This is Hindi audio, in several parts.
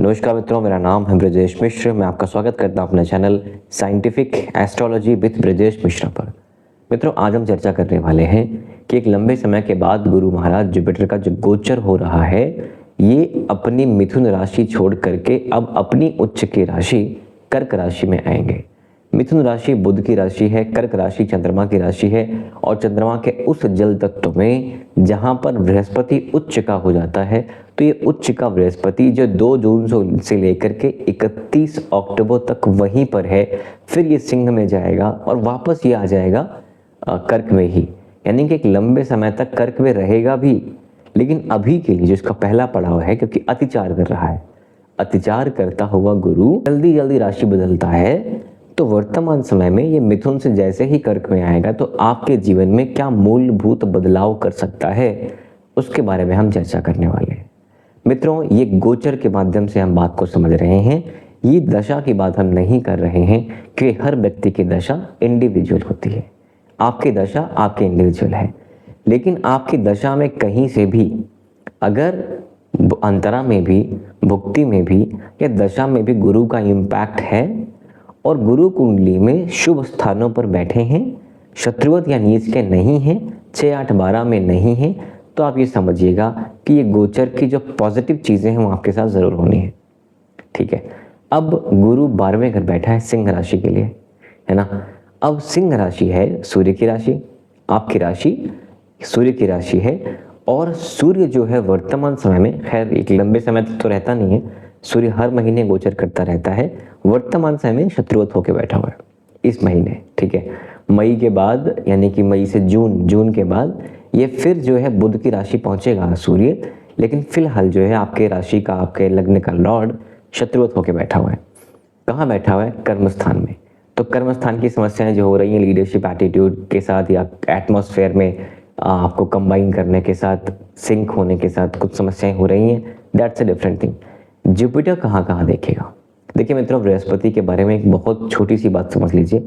नमस्कार मित्रों, मेरा नाम है ब्रजेश मिश्र। मैं आपका स्वागत करता हूं अपने channel scientific astrology with Brajesh Mishra पर। मित्रों, आज हम चर्चा करने वाले हैं कि एक लंबे समय के बाद गुरु महाराज जुपिटर का जो गोचर हो रहा है, ये अपनी मिथुन राशि छोड़ करके अब अपनी उच्च की राशि कर्क राशि में आएंगे। मिथुन राशि बुध की राशि है, कर्क राशि चंद्रमा की राशि है और चंद्रमा के उस जल तत्व में जहां पर बृहस्पति उच्च का हो जाता है, तो ये उच्च का बृहस्पति जो 2 जून से लेकर के 31 अक्टूबर तक वहीं पर है, फिर ये सिंह में जाएगा और वापस ये आ जाएगा कर्क में ही। यानी कि एक लंबे समय तक कर्क में रहेगा भी, लेकिन अभी के लिए जो इसका पहला पड़ाव है, क्योंकि अतिचार कर रहा है, अतिचार करता हुआ गुरु जल्दी जल्दी राशि बदलता है, तो वर्तमान समय में ये मिथुन से जैसे ही कर्क में आएगा तो आपके जीवन में क्या मूलभूत बदलाव कर सकता है, उसके बारे में हम चर्चा करने वाले हैं। मित्रों, ये गोचर के माध्यम से हम बात को समझ रहे हैं, ये दशा की बात हम नहीं कर रहे हैं कि हर व्यक्ति की दशा इंडिविजुअल होती है। आपकी दशा आपके इंडिविजुअल है, लेकिन आपकी दशा में कहीं से भी अगर अंतरा में भी, भुक्ति में भी या दशा में भी गुरु का इम्पैक्ट है और गुरु कुंडली में शुभ स्थानों पर बैठे हैं, शत्रुवत या नीच के नहीं हैं, 6, 8, 12 में नहीं हैं, तो आप ये समझिएगा कि ये गोचर की जो पॉजिटिव चीज़ें हैं वो आपके साथ ज़रूर होनी है। ठीक है। अब गुरु 12वें घर बैठा है सिंह राशि के लिए, है ना। अब सिंह राशि है सूर्य की राशि, आपकी राशि सूर्य की राशि है और सूर्य जो है वर्तमान समय में, खैर एक लंबे समय तक तो रहता नहीं है, सूर्य हर महीने गोचर करता रहता है, वर्तमान समय में शत्रुवत होकर बैठा हुआ है इस महीने। ठीक है। मई के बाद यानी कि मई से जून के बाद ये फिर जो है बुध की राशि पहुंचेगा सूर्य, लेकिन फिलहाल जो है आपके राशि का, आपके लग्न का लॉर्ड शत्रुवत होकर बैठा हुआ है। कहाँ बैठा हुआ है? कर्म स्थान में। तो कर्म स्थान की समस्याएं जो हो रही हैं लीडरशिप एटीट्यूड के साथ या एटमॉस्फेयर में आपको कंबाइन करने के साथ, सिंक होने के साथ कुछ समस्याएं हो रही हैं, that's a different thing. Jupiter कहाँ कहाँ देखेगा? देखिए मित्रों, बृहस्पति के बारे में एक बहुत छोटी सी बात समझ लीजिए।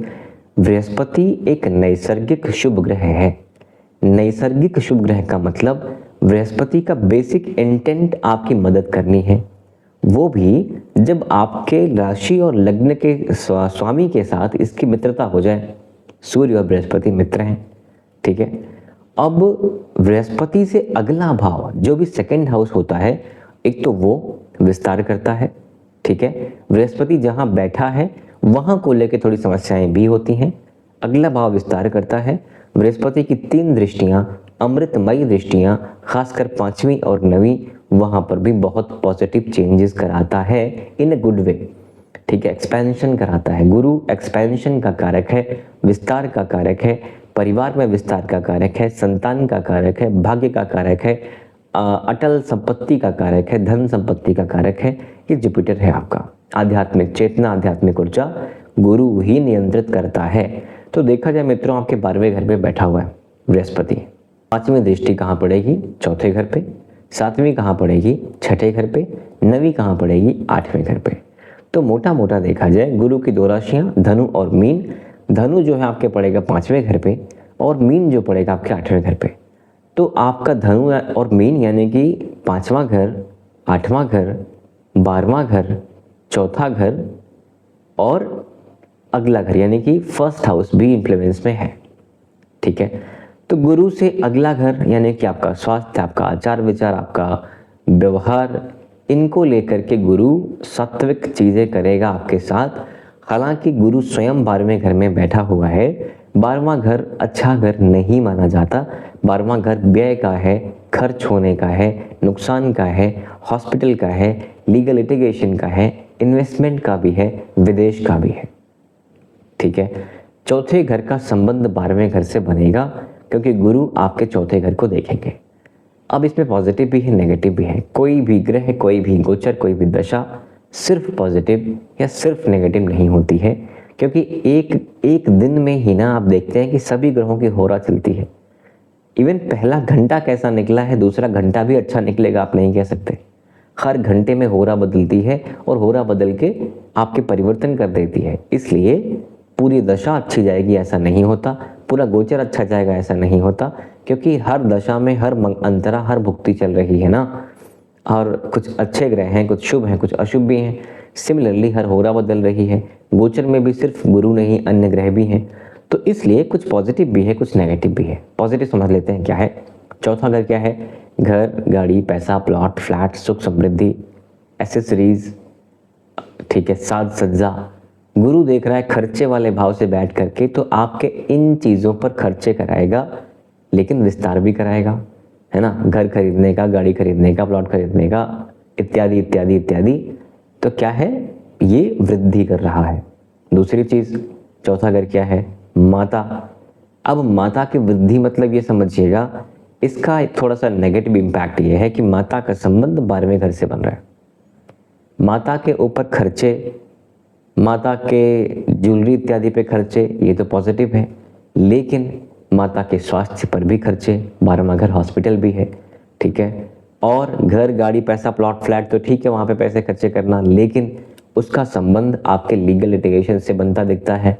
बृहस्पति एक नैसर्गिक शुभ ग्रह है। नैसर्गिक शुभ ग्रह का मतलब बृहस्पति का बेसिक इंटेंट आपकी मदद करनी है, वो भी जब आपके राशि और लग्न के स्वामी के साथ इसकी मित्रता हो जाए। सूर्य और बृहस्पति मित्र हैं। ठीक है। अब बृहस्पति से अगला भाव जो भी सेकंड हाउस होता है, एक तो वो विस्तार करता है। ठीक है। बृहस्पति जहां बैठा है वहां को लेकर थोड़ी समस्याएं भी होती हैं। अगला भाव विस्तार करता है। बृहस्पति की 3 दृष्टियां, अमृतमयी दृष्टियां, खासकर 5वीं और 9वीं, वहां पर भी बहुत पॉजिटिव चेंजेस कराता है इन ए गुड वे। ठीक है। एक्सपेंशन कराता है। गुरु एक्सपेंशन का कारक है, विस्तार का कारक है, परिवार में विस्तार का कारक है, संतान का कारक है, भाग्य का कारक है, अटल संपत्ति का कारक है, धन संपत्ति का कारक है। ये जुपिटर है आपका। आध्यात्मिक चेतना, आध्यात्मिक ऊर्जा गुरु ही नियंत्रित करता है। तो देखा जाए मित्रों, आपके 12वें घर पे बैठा हुआ है बृहस्पति। 5वीं दृष्टि कहाँ पड़ेगी? चौथे घर पे। 7वीं कहाँ पड़ेगी? छठे घर पे। 9वीं कहाँ पड़ेगी? 8वें घर पे। तो मोटा मोटा देखा जाए गुरु की 2 राशियां धनु और मीन। धनु जो है आपके पड़ेगा 5वें घर पे और मीन जो पड़ेगा आपके 8वें घर पे। तो आपका धनु और मीन यानी कि 5वां घर, 8वां घर, 12वां घर, चौथा घर और अगला घर यानी कि फर्स्ट हाउस भी इन्फ्लुएंस में है। ठीक है। तो गुरु से अगला घर यानी कि आपका स्वास्थ्य, आपका आचार विचार, आपका व्यवहार, इनको लेकर के गुरु सात्विक चीजें करेगा आपके साथ। हालांकि गुरु स्वयं 12वें घर में बैठा हुआ है। 12वां घर अच्छा घर नहीं माना जाता। 12वां घर व्यय का है, खर्च होने का है, नुकसान का है, हॉस्पिटल का है, लीगल लिटिगेशन का है, इन्वेस्टमेंट का भी है, विदेश का भी है। ठीक है। चौथे घर का संबंध 12वें घर से बनेगा क्योंकि गुरु आपके चौथे घर को देखेंगे। अब इसमें पॉजिटिव भी है, नेगेटिव भी है। कोई भी ग्रह, कोई भी गोचर, कोई भी दशा सिर्फ पॉजिटिव या सिर्फ नेगेटिव नहीं होती है, क्योंकि एक दिन में ही ना आप देखते हैं कि सभी ग्रहों की होरा चलती है। इवन पहला घंटा कैसा निकला है, दूसरा घंटा भी अच्छा निकलेगा आप नहीं कह सकते। हर घंटे में होरा बदलती है और होरा बदल के आपके परिवर्तन कर देती है। इसलिए पूरी दशा अच्छी जाएगी ऐसा नहीं होता, पूरा गोचर अच्छा जाएगा ऐसा नहीं होता, क्योंकि हर दशा में हर अंतरा, हर भुक्ति चल रही है ना। और कुछ अच्छे ग्रह हैं, कुछ शुभ हैं, कुछ अशुभ भी हैं। सिमिलरली हर होरा बदल रही है, गोचर में भी सिर्फ गुरु नहीं अन्य ग्रह भी हैं, तो इसलिए कुछ पॉजिटिव भी है कुछ नेगेटिव भी है। पॉजिटिव समझ लेते हैं क्या है। चौथा घर क्या है? घर, गाड़ी, पैसा, प्लॉट, फ्लैट, सुख समृद्धि, एसेसरीज, ठीक है, साज सज्जा। गुरु देख रहा है खर्चे वाले भाव से बैठ करके, तो आपके इन चीज़ों पर खर्चे कराएगा, लेकिन विस्तार भी कराएगा, है ना। घर खरीदने का, गाड़ी खरीदने का, प्लॉट खरीदने का, इत्यादि इत्यादि इत्यादि। तो क्या है, ये वृद्धि कर रहा है। दूसरी चीज़, चौथा घर क्या है? माता। अब माता की वृद्धि मतलब ये समझिएगा, इसका एक थोड़ा सा नेगेटिव इम्पैक्ट ये है कि माता का संबंध 12वें घर से बन रहा है। माता के ऊपर खर्चे, माता के ज्वेलरी इत्यादि पे खर्चे, ये तो पॉजिटिव है, लेकिन माता के स्वास्थ्य पर भी खर्चे, 12वां घर हॉस्पिटल भी है, ठीक है। और घर, गाड़ी, पैसा, प्लॉट, फ्लैट तो ठीक है, वहाँ पे पैसे खर्चे करना, लेकिन उसका संबंध आपके लीगल लिटिगेशन से बनता दिखता है।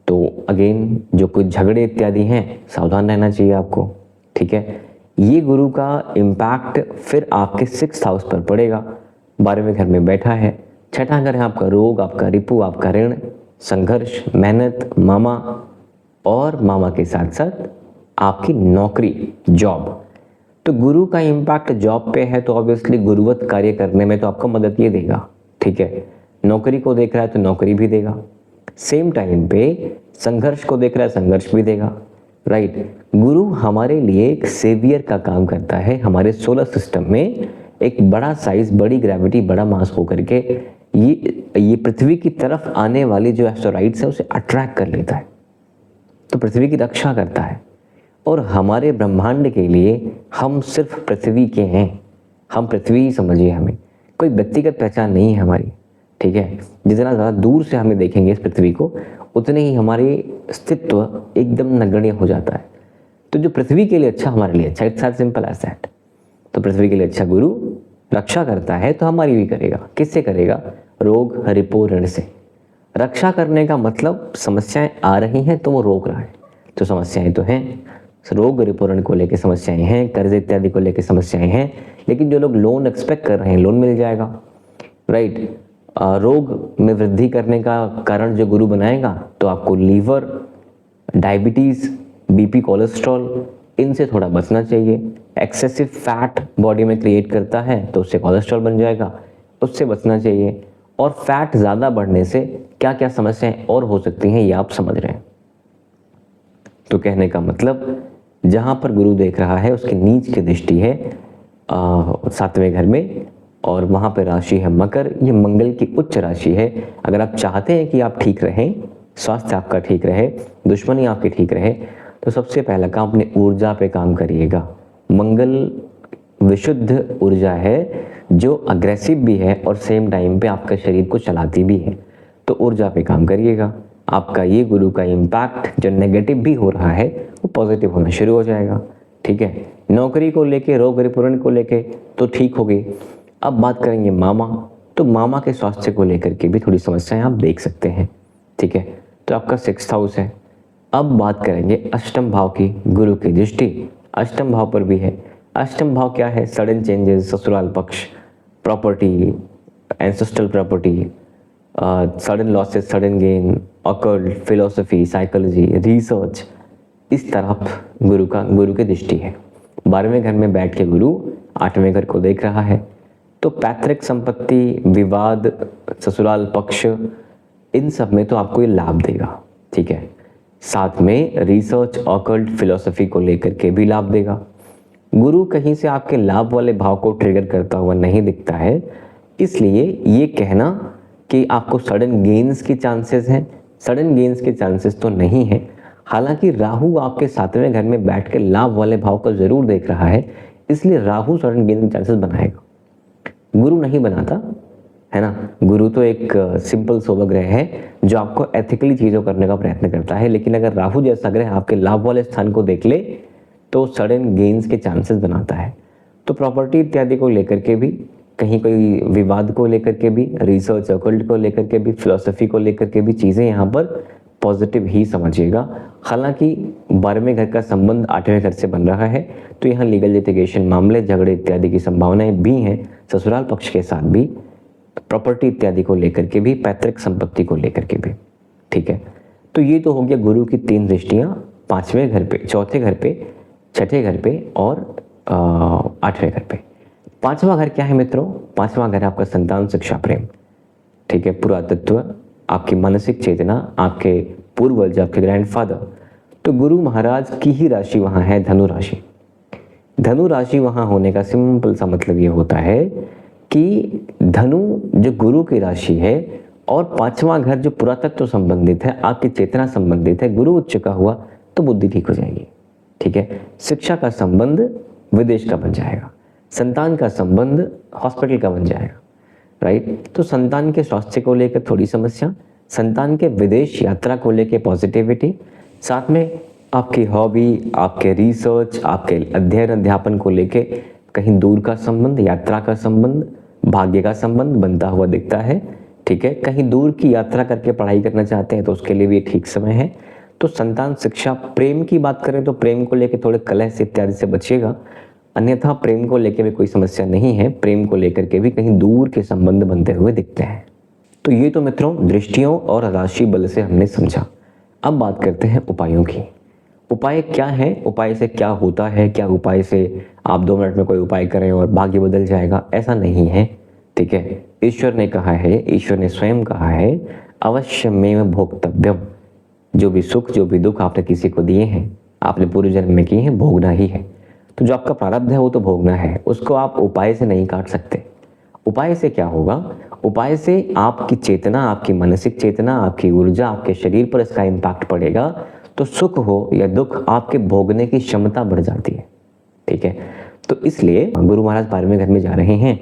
तो अगेन जो कुछ झगड़े इत्यादि हैं, सावधान रहना चाहिए आपको, ठीक है। ये गुरु का इम्पैक्ट फिर आपके 6th हाउस पर पड़ेगा, 12वें घर में बैठा है। छठा घर है आपका रोग, आपका रिपु, आपका ऋण, संघर्ष, मेहनत, मामा, और मामा के साथ साथ आपकी नौकरी, जॉब। तो गुरु का इम्पैक्ट जॉब पे है, तो ऑब्वियसली गुरुवत कार्य करने में तो आपको मदद ये देगा, ठीक है। नौकरी को देख रहा है तो नौकरी भी देगा, सेम टाइम पे संघर्ष को देख रहा है, संघर्ष भी देगा, राइट। गुरु हमारे लिए एक सेवियर का काम करता है। हमारे सोलर सिस्टम में एक बड़ा साइज, बड़ी ग्रेविटी, बड़ा मास होकर के ये पृथ्वी की तरफ आने वाली जो एस्टेरॉइड्स है उसे अट्रैक्ट कर लेता है, तो पृथ्वी की रक्षा करता है। और हमारे ब्रह्मांड के लिए हम सिर्फ पृथ्वी के हैं, हम पृथ्वी ही समझिए, हमें कोई व्यक्तिगत पहचान नहीं है हमारी, ठीक है। जितना ज़्यादा दूर से हमें देखेंगे इस पृथ्वी को, उतने ही हमारे अस्तित्व एकदम नगण्य हो जाता है। तो जो पृथ्वी के लिए अच्छा, हमारे लिए अच्छा, it's as simple as that. तो पृथ्वी के लिए अच्छा गुरु रक्षा करता है, तो हमारी भी करेगा। किससे करेगा? रोग, रिपो, ऋण से। रक्षा करने का मतलब समस्याएं आ रही हैं तो वो रोक रहा है, तो समस्याएं तो हैं, रोग, रिपो, ऋण को लेकर समस्याएं हैं, कर्ज इत्यादि को लेकर समस्याएं हैं, लेकिन जो लोग लोन एक्सपेक्ट कर रहे हैं, लोन मिल जाएगा, राइट। रोग में वृद्धि करने का कारण जो गुरु बनाएगा, तो आपको लीवर, डायबिटीज़, बीपी, कोलेस्ट्रॉल, इनसे थोड़ा बचना चाहिए। एक्सेसिव फैट बॉडी में क्रिएट करता है, तो उससे कोलेस्ट्रॉल बन जाएगा, उससे बचना चाहिए। और फैट ज़्यादा बढ़ने से क्या क्या समस्याएं और हो सकती हैं, ये आप समझ रहे हैं। तो कहने का मतलब, जहाँ पर गुरु देख रहा है उसकी नीच की दृष्टि है 7वें घर में, और वहाँ पर राशि है मकर। ये मंगल की उच्च राशि है। अगर आप चाहते हैं कि आप ठीक रहें, स्वास्थ्य आपका ठीक रहे, दुश्मनी आपकी ठीक रहे, तो सबसे पहला काम अपनी ऊर्जा पे काम करिएगा। मंगल विशुद्ध ऊर्जा है, जो अग्रेसिव भी है और सेम टाइम पे आपका शरीर को चलाती भी है, तो ऊर्जा पे काम करिएगा। आपका ये गुरु का इम्पैक्ट जो नेगेटिव भी हो रहा है वो पॉजिटिव होना शुरू हो जाएगा, ठीक है। नौकरी को लेके, रोग, रिपो, ऋण को लेके तो ठीक होगी। अब बात करेंगे मामा, तो मामा के स्वास्थ्य को लेकर के भी थोड़ी समस्याएं आप देख सकते हैं, ठीक है। तो आपका 6th हाउस है। अब बात करेंगे अष्टम भाव की। गुरु की दृष्टि अष्टम भाव पर भी है। अष्टम भाव क्या है? सडन चेंजेस, ससुराल पक्ष, property, ancestral property, sudden losses, sudden gain, occult, philosophy, psychology, research, इस तरफ गुरु की दृष्टि है। 12वें घर में बैठ के गुरु 8वें घर को देख रहा है, तो पैतृक संपत्ति, विवाद, ससुराल पक्ष, इन सब में तो आपको ये लाभ देगा, ठीक है। साथ में रिसर्च, ऑकल्ट, फिलोसफी को लेकर के भी लाभ देगा। गुरु कहीं से आपके लाभ वाले भाव को ट्रिगर करता हुआ नहीं दिखता है, इसलिए ये कहना कि आपको सडन गेन्स की चांसेस हैं, सडन गेन्स के चांसेस तो नहीं है। हालांकि राहु आपके 7वें घर में बैठ के लाभ वाले भाव को जरूर देख रहा है, इसलिए राहु सडन गेन के चांसेस बनाएगा, गुरु नहीं बनाता, है ना। गुरु तो एक सिंपल सोलर ग्रह है जो आपको एथिकली चीज़ों करने का प्रयत्न करता है, लेकिन अगर राहु जैसा ग्रह आपके लाभ वाले स्थान को देख ले तो सडन गेन्स के चांसेस बनाता है। तो प्रॉपर्टी इत्यादि को लेकर के भी, कहीं कोई विवाद को लेकर के भी, रिसर्च, ऑकल्ट को लेकर के भी, फिलोसफी को लेकर के भी चीज़ें यहाँ पर पॉजिटिव ही समझिएगा। हालांकि 12वें घर का संबंध 8वें घर से बन रहा है, तो यहाँ लीगल लिटिगेशन, मामले, झगड़े इत्यादि की संभावनाएं भी हैं। ससुराल पक्ष के साथ भी, प्रॉपर्टी इत्यादि को लेकर के भी, पैतृक संपत्ति को लेकर के भी। ठीक है, तो ये तो हो गया गुरु की 3 दृष्टियाँ 5वें घर पे, 4थे घर पे, 6ठे घर पे और 8वें घर पे। 5वां घर क्या है मित्रों? 5वां घर आपका संतान, शिक्षा, प्रेम। ठीक है, पुरातत्व, आपकी मानसिक चेतना, आपके पूर्वज, आपके ग्रैंडफादर। तो गुरु महाराज की ही राशि वहाँ है धनु राशि। धनु राशि वहाँ होने का सिंपल सा मतलब ये होता है कि धनु जो गुरु की राशि है और 5वां घर जो पुरातत्व संबंधित है, आपकी चेतना संबंधित है, गुरु उच्च का हुआ तो बुद्धि ठीक हो जाएगी। ठीक है, शिक्षा का संबंध विदेश का बन जाएगा, संतान का संबंध हॉस्पिटल का बन जाएगा। राइट, तो संतान के स्वास्थ्य को लेकर थोड़ी समस्या, संतान के विदेश यात्रा को लेकर पॉजिटिविटी, साथ में आपकी हॉबी, आपके रिसर्च, आपके अध्ययन अध्यापन को लेके कहीं दूर का संबंध, यात्रा का संबंध, भाग्य का संबंध बनता हुआ दिखता है। ठीक है, कहीं दूर की यात्रा करके पढ़ाई करना चाहते हैं तो उसके लिए भी ठीक समय है। तो संतान, शिक्षा, प्रेम की बात करें तो प्रेम को लेकर थोड़े कलह से इत्यादि से बचिएगा, अन्यथा प्रेम को लेकर भी कोई समस्या नहीं है। प्रेम को लेकर के भी कहीं दूर के संबंध बनते हुए दिखते हैं। तो ये तो मित्रों दृष्टियों और राशि बल से हमने समझा। अब बात करते हैं उपायों की। उपाय क्या है, उपाय से क्या होता है? क्या उपाय से आप 2 मिनट में कोई उपाय करें और भाग्य बदल जाएगा? ऐसा नहीं है। ठीक है, ईश्वर ने कहा है, ईश्वर ने स्वयं कहा है, अवश्यमेव भोक्तव्यम। जो भी सुख, जो भी दुख आपने किसी को दिए हैं, आपने पूरे जन्म में किए हैं, भोगना ही है। तो जो आपका प्रारब्ध है वो तो भोगना है, उसको आप उपाय से नहीं काट सकते। उपाय से क्या होगा? उपाय से आपकी चेतना, आपकी मानसिक चेतना, आपकी ऊर्जा, आपके शरीर पर इसका इम्पैक्ट पड़ेगा, तो सुख हो या दुख आपके भोगने की क्षमता बढ़ जाती है। ठीक है, तो इसलिए गुरु महाराज 12वें घर में जा रहे हैं,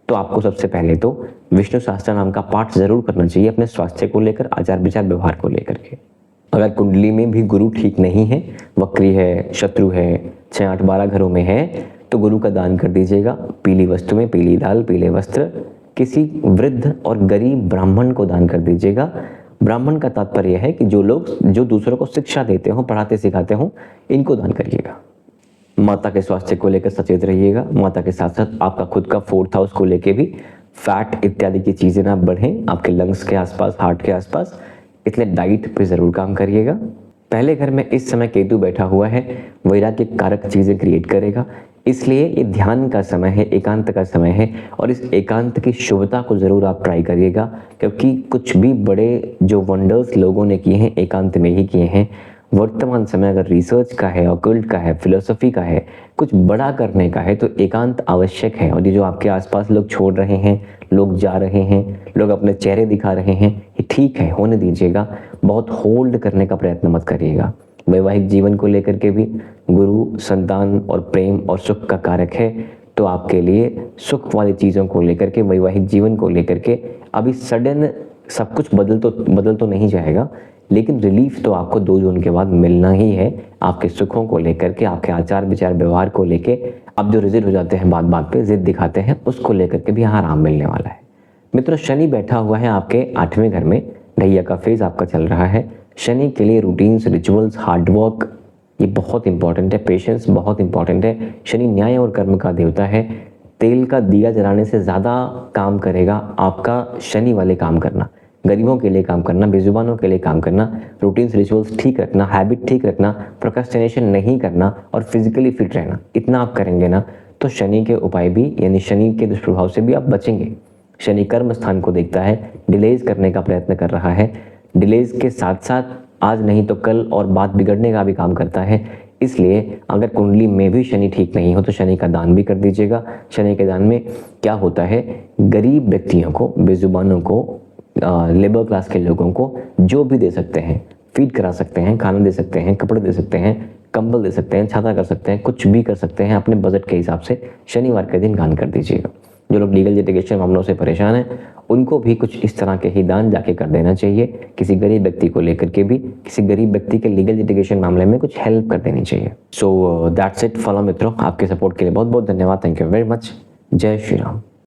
तो आपको सबसे पहले तो विष्णु सहस्त्र नाम का पाठ जरूर करना चाहिए अपने स्वास्थ्य को लेकर, आचार विचार व्यवहार को लेकर के। अगर कुंडली में भी गुरु ठीक नहीं है, वक्री है, शत्रु है, 6, 8, 12 घरों में है, तो गुरु का दान कर दीजिएगा। पीली वस्तु में पीली दाल, पीले वस्त्र किसी वृद्ध और गरीब ब्राह्मण को दान कर दीजिएगा। ब्राह्मण का तात्पर्य है कि जो लोग जो दूसरों को शिक्षा देते हो, पढ़ाते सिखाते हो, इनको दान करिएगा। माता के स्वास्थ्य को लेकर सचेत रहिएगा। माता के साथ साथ आपका खुद का 4th हाउस को लेकर भी फैट इत्यादि की चीज़ें ना बढ़ें आपके लंग्स के आसपास, हार्ट के आसपास, इसलिए डाइट पे ज़रूर काम करिएगा। पहले घर में इस समय केतु बैठा हुआ है, वैराग्य कारक चीज़ें क्रिएट करेगा, इसलिए ये ध्यान का समय है, एकांत का समय है, और इस एकांत की शुभता को ज़रूर आप ट्राई करिएगा, क्योंकि कुछ भी बड़े जो वंडर्स लोगों ने किए हैं एकांत में ही किए हैं। वर्तमान समय अगर रिसर्च का है, ऑकल्ट का है, फिलोसफी का है, कुछ बड़ा करने का है, तो एकांत आवश्यक है। और ये जो आपके आसपास लोग छोड़ रहे हैं, लोग जा रहे हैं, लोग अपने चेहरे दिखा रहे हैं, ये ठीक है, होने दीजिएगा। बहुत होल्ड करने का प्रयत्न मत करिएगा। वैवाहिक जीवन को लेकर के भी गुरु संतान और प्रेम और सुख का कारक है, तो आपके लिए सुख वाली चीज़ों को लेकर के, वैवाहिक जीवन को लेकर के अभी सडन सब कुछ बदल तो नहीं जाएगा, लेकिन रिलीफ तो आपको 2 जून के बाद मिलना ही है। आपके सुखों को लेकर के, आपके आचार विचार व्यवहार को लेके, आप जो रिजिड हो जाते हैं, बात बात पे जिद दिखाते हैं, उसको लेकर के भी यहाँ आराम मिलने वाला है। मित्रों, शनि बैठा हुआ है आपके 8वें घर में, ढैया का फेज आपका चल रहा है। शनि के लिए रूटीन्स, रिचुअल्स, हार्डवर्क ये बहुत इंपॉर्टेंट है, पेशेंस बहुत इंपॉर्टेंट है। शनि न्याय और कर्म का देवता है। तेल का दिया जलाने से ज़्यादा काम करेगा आपका शनि वाले काम करना, गरीबों के लिए काम करना, बेजुबानों के लिए काम करना, रूटीन्स रिचुअल्स ठीक रखना, हैबिट ठीक रखना, प्रोक्रेस्टिनेशन नहीं करना और फिजिकली फिट रहना। इतना आप करेंगे ना तो शनि के उपाय भी, यानी शनि के दुष्प्रभाव से भी आप बचेंगे। शनि कर्म स्थान को देखता है, डिलेज करने का प्रयत्न कर रहा है। डिलेज के साथ साथ आज नहीं तो कल और बात बिगड़ने का भी काम करता है। इसलिए अगर कुंडली में भी शनि ठीक नहीं हो तो शनि का दान भी कर दीजिएगा। शनि के दान में क्या होता है, गरीब व्यक्तियों को, बेजुबानों को, लेबर क्लास के लोगों को जो भी दे सकते हैं, फीड करा सकते हैं, खाना दे सकते हैं, कपड़े दे सकते हैं, कंबल दे सकते हैं, छाता कर सकते हैं, कुछ भी कर सकते हैं अपने बजट के हिसाब से, शनिवार के दिन दान कर दीजिएगा। जो लोग लीगल लिटिगेशन मामलों से परेशान हैं उनको भी कुछ इस तरह के ही दान जाके कर देना चाहिए। किसी गरीब व्यक्ति को लेकर के भी, किसी गरीब व्यक्ति के लीगल लिटिगेशन मामले में कुछ हेल्प कर देनी चाहिए। So that's it. फॉलो मित्रों, आपके सपोर्ट के लिए बहुत बहुत धन्यवाद। Thank you very much. जय श्री राम।